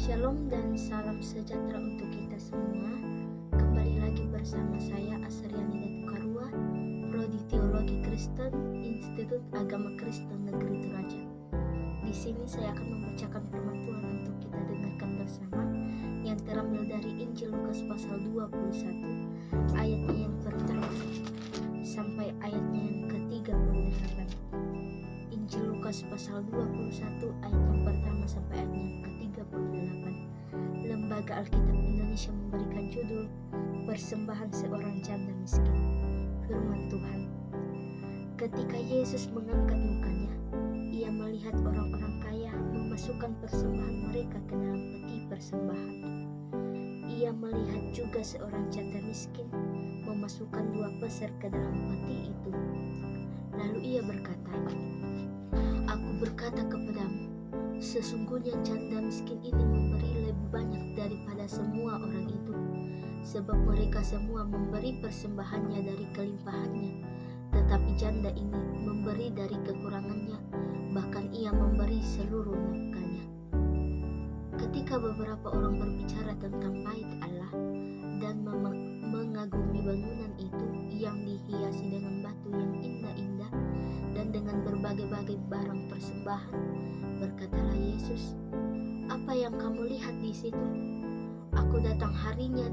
Shalom dan salam sejahtera untuk kita semua. Kembali lagi bersama saya Asriani Datukarua, Prodi Teologi Kristen, Institut Agama Kristen Negeri Toraja. Di sini saya akan membacakan firman Tuhan untuk kita dengarkan bersama yang terambil dari Injil Lukas pasal 21 ayatnya yang pertama sampai ayatnya yang ke-38. Injil Lukas pasal 21 ayat yang pertama sampai ayat yang ke-38. Lembaga Alkitab Indonesia memberikan judul Persembahan Seorang Janda Miskin. Firman Tuhan. Ketika Yesus mengangkat mukanya, ia melihat orang-orang kaya memasukkan persembahan mereka ke dalam peti persembahan. Ia melihat juga seorang janda miskin memasukkan 2 peser ke dalam peti itu. Lalu ia berkata, "Aku berkata kepadamu, sesungguhnya janda miskin ini memberi lebih banyak daripada semua orang itu, sebab mereka semua memberi persembahannya dari kelimpahannya, tetapi janda ini memberi dari kekurangannya, bahkan ia memberi seluruh nafkahnya." Ketika beberapa orang berbicara tentang bait Allah dan mengagumi bangunan itu yang dihiasi dengan batu yang indah-indah dan dengan berbagai-bagai barang persembahan, berkatalah Yesus, "Apa yang kamu lihat di situ? Akan datang harinya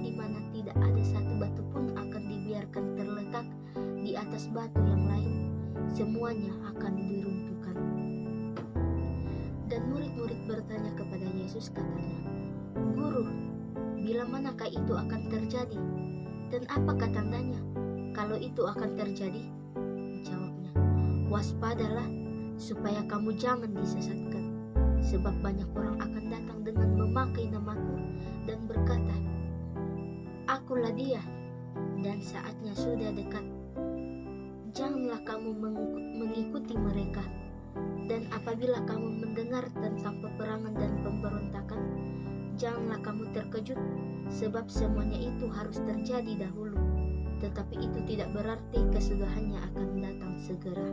di mana tidak ada satu batu pun akan dibiarkan terletak di atas batu yang lain, semuanya akan diruntuhkan." Dan murid-murid bertanya kepada Yesus, katanya, "Guru, bila manakah itu akan terjadi? Dan apakah tandanya kalau itu akan terjadi?" Jawabnya, "Waspadalah, supaya kamu jangan disesatkan, sebab banyak orang akan datang dengan memakai namaku dan berkata, 'Akulah dia,' dan saatnya sudah dekat. Janganlah kamu mengikuti mereka. Dan apabila kamu mendengar tentang peperangan dan pemberontakan, janganlah kamu terkejut, sebab semuanya itu harus terjadi dahulu, tetapi itu tidak berarti kesudahannya akan datang segera."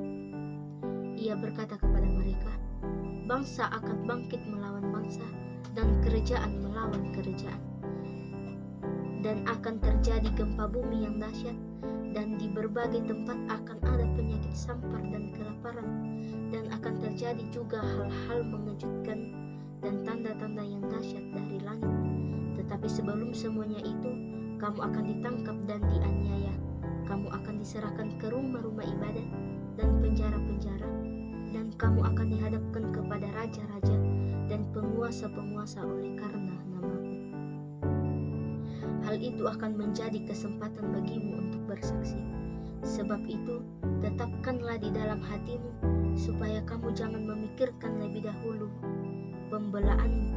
Ia berkata kepada mereka, "Bangsa akan bangkit melawan bangsa, dan kerajaan melawan kerajaan. Dan akan terjadi gempa bumi yang dahsyat, dan di berbagai tempat akan ada penyakit sampar dan kelaparan, dan akan terjadi juga hal-hal mengejutkan dan tanda-tanda yang dahsyat dari langit. Tetapi sebelum semuanya itu, kamu akan ditangkap dan dianiaya. Kamu akan diserahkan ke rumah-rumah ibadat dan penjara-penjara, dan kamu akan dihadapkan kepada raja-raja dan penguasa-penguasa oleh karena namaku. Hal itu akan menjadi kesempatan bagimu untuk bersaksi. Sebab itu, tetapkanlah di dalam hatimu, supaya kamu jangan memikirkan lebih dahulu pembelaanmu.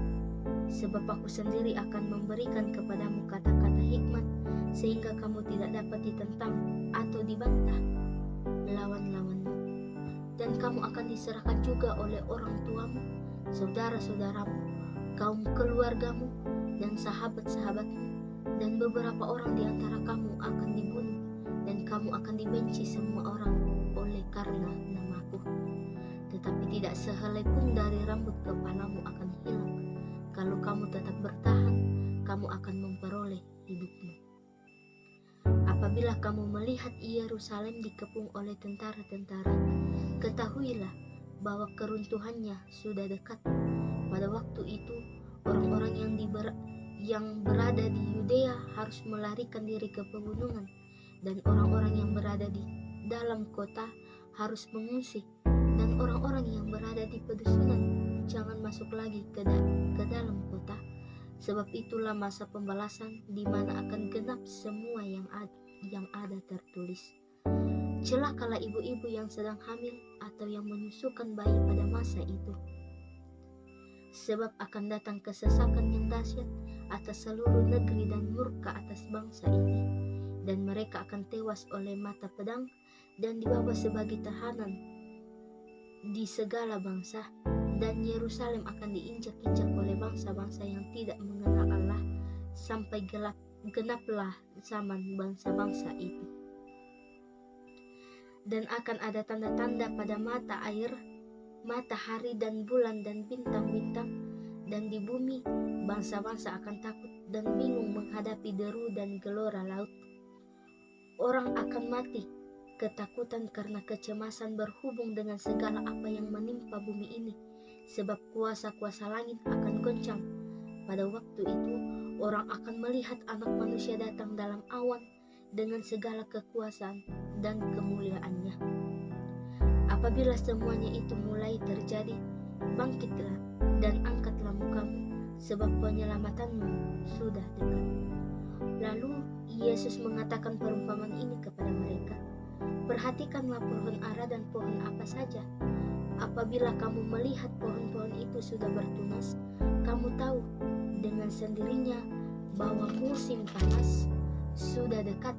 Sebab aku sendiri akan memberikan kepadamu kata-kata hikmat, sehingga kamu tidak dapat ditentang atau dibantah lawan-lawanmu. Dan kamu akan diserahkan juga oleh orang tuamu, saudara-saudaramu, kaum keluargamu, dan sahabat-sahabatmu, dan beberapa orang di antara kamu akan dibunuh, dan kamu akan dibenci semua orang oleh karena namaku. Tetapi tidak sehelai pun dari rambut kepalamu akan hilang. Kalau kamu tetap bertahan, kamu akan memperoleh hidupmu. Apabila kamu melihat Yerusalem dikepung oleh tentara-tentara, ketahuilah bahwa keruntuhannya sudah dekat. Pada waktu itu, orang-orang yang berada di Yudea harus melarikan diri ke pegunungan, dan orang-orang yang berada di dalam kota harus mengungsi, dan orang-orang yang berada di pedusunan jangan masuk lagi ke dalam kota. Sebab itulah masa pembalasan, di mana akan genap semua yang ada tertulis. Celakalah ibu-ibu yang sedang hamil atau yang menyusukan bayi pada masa itu. Sebab akan datang kesesakan yang dahsyat atas seluruh negeri dan murka atas bangsa ini, dan mereka akan tewas oleh mata pedang dan dibawa sebagai tahanan di segala bangsa, dan Yerusalem akan diinjak-injak oleh bangsa-bangsa yang tidak mengenal Allah, sampai genaplah zaman bangsa-bangsa itu. Dan akan ada tanda-tanda pada mata air, matahari dan bulan dan bintang-bintang, dan di bumi bangsa-bangsa akan takut dan bingung menghadapi deru dan gelora laut. Orang akan mati ketakutan karena kecemasan berhubung dengan segala apa yang menimpa bumi ini, sebab kuasa-kuasa langit akan goncang. Pada waktu itu orang akan melihat Anak Manusia datang dalam awan dengan segala kekuasaan dan kemuliaannya. Apabila semuanya itu mulai terjadi, bangkitlah dan angkatlah mukamu, sebab penyelamatanmu sudah dekat. Lalu Yesus mengatakan perumpamaan ini kepada mereka. Perhatikanlah pohon ara dan pohon apa saja. Apabila kamu melihat pohon-pohon itu sudah bertunas, kamu tahu dengan sendirinya bahwa musim panas sudah dekat.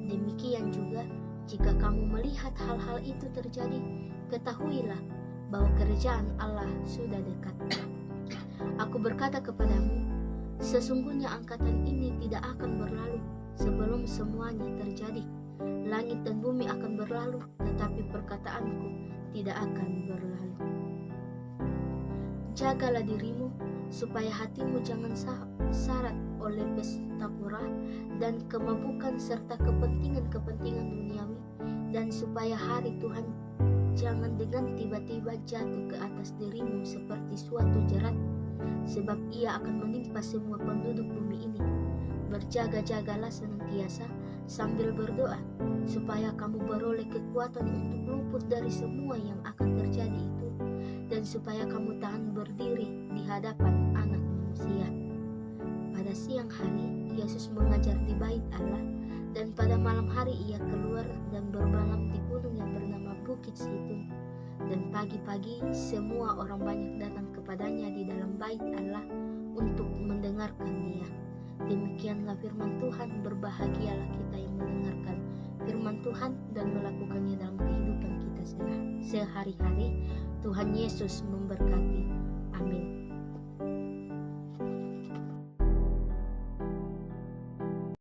Demikian juga jika kamu melihat hal-hal itu terjadi, ketahuilah bahwa kerajaan Allah sudah dekat. Aku berkata kepadamu, sesungguhnya angkatan ini tidak akan berlalu sebelum semuanya terjadi. Langit dan bumi akan berlalu, tetapi perkataanku tidak akan berlalu. Jagalah dirimu, supaya hatimu jangan syarat oleh pesta pora dan kemabukan serta kepentingan-kepentingan duniawi, dan supaya hari Tuhan jangan dengan tiba-tiba jatuh ke atas dirimu seperti suatu jerat, sebab ia akan menimpa semua penduduk bumi ini. Berjaga-jagalah senantiasa sambil berdoa, supaya kamu beroleh kekuatan untuk luput dari semua yang akan terjadi itu, dan supaya kamu tahan berdiri di hadapan Anak Manusia. Pada siang hari Yesus mengajar di bait Allah, dan pada malam hari ia keluar dan bermalam di gunung yang bernama Bukit Zaitun. Dan pagi-pagi semua orang banyak datang kepadanya di dalam bait Allah untuk mendengarkan dia. Demikianlah firman Tuhan. Berbahagialah kita yang mendengarkan firman Tuhan dan melakukannya dalam kehidupan kita sehari-hari. Tuhan Yesus memberkati.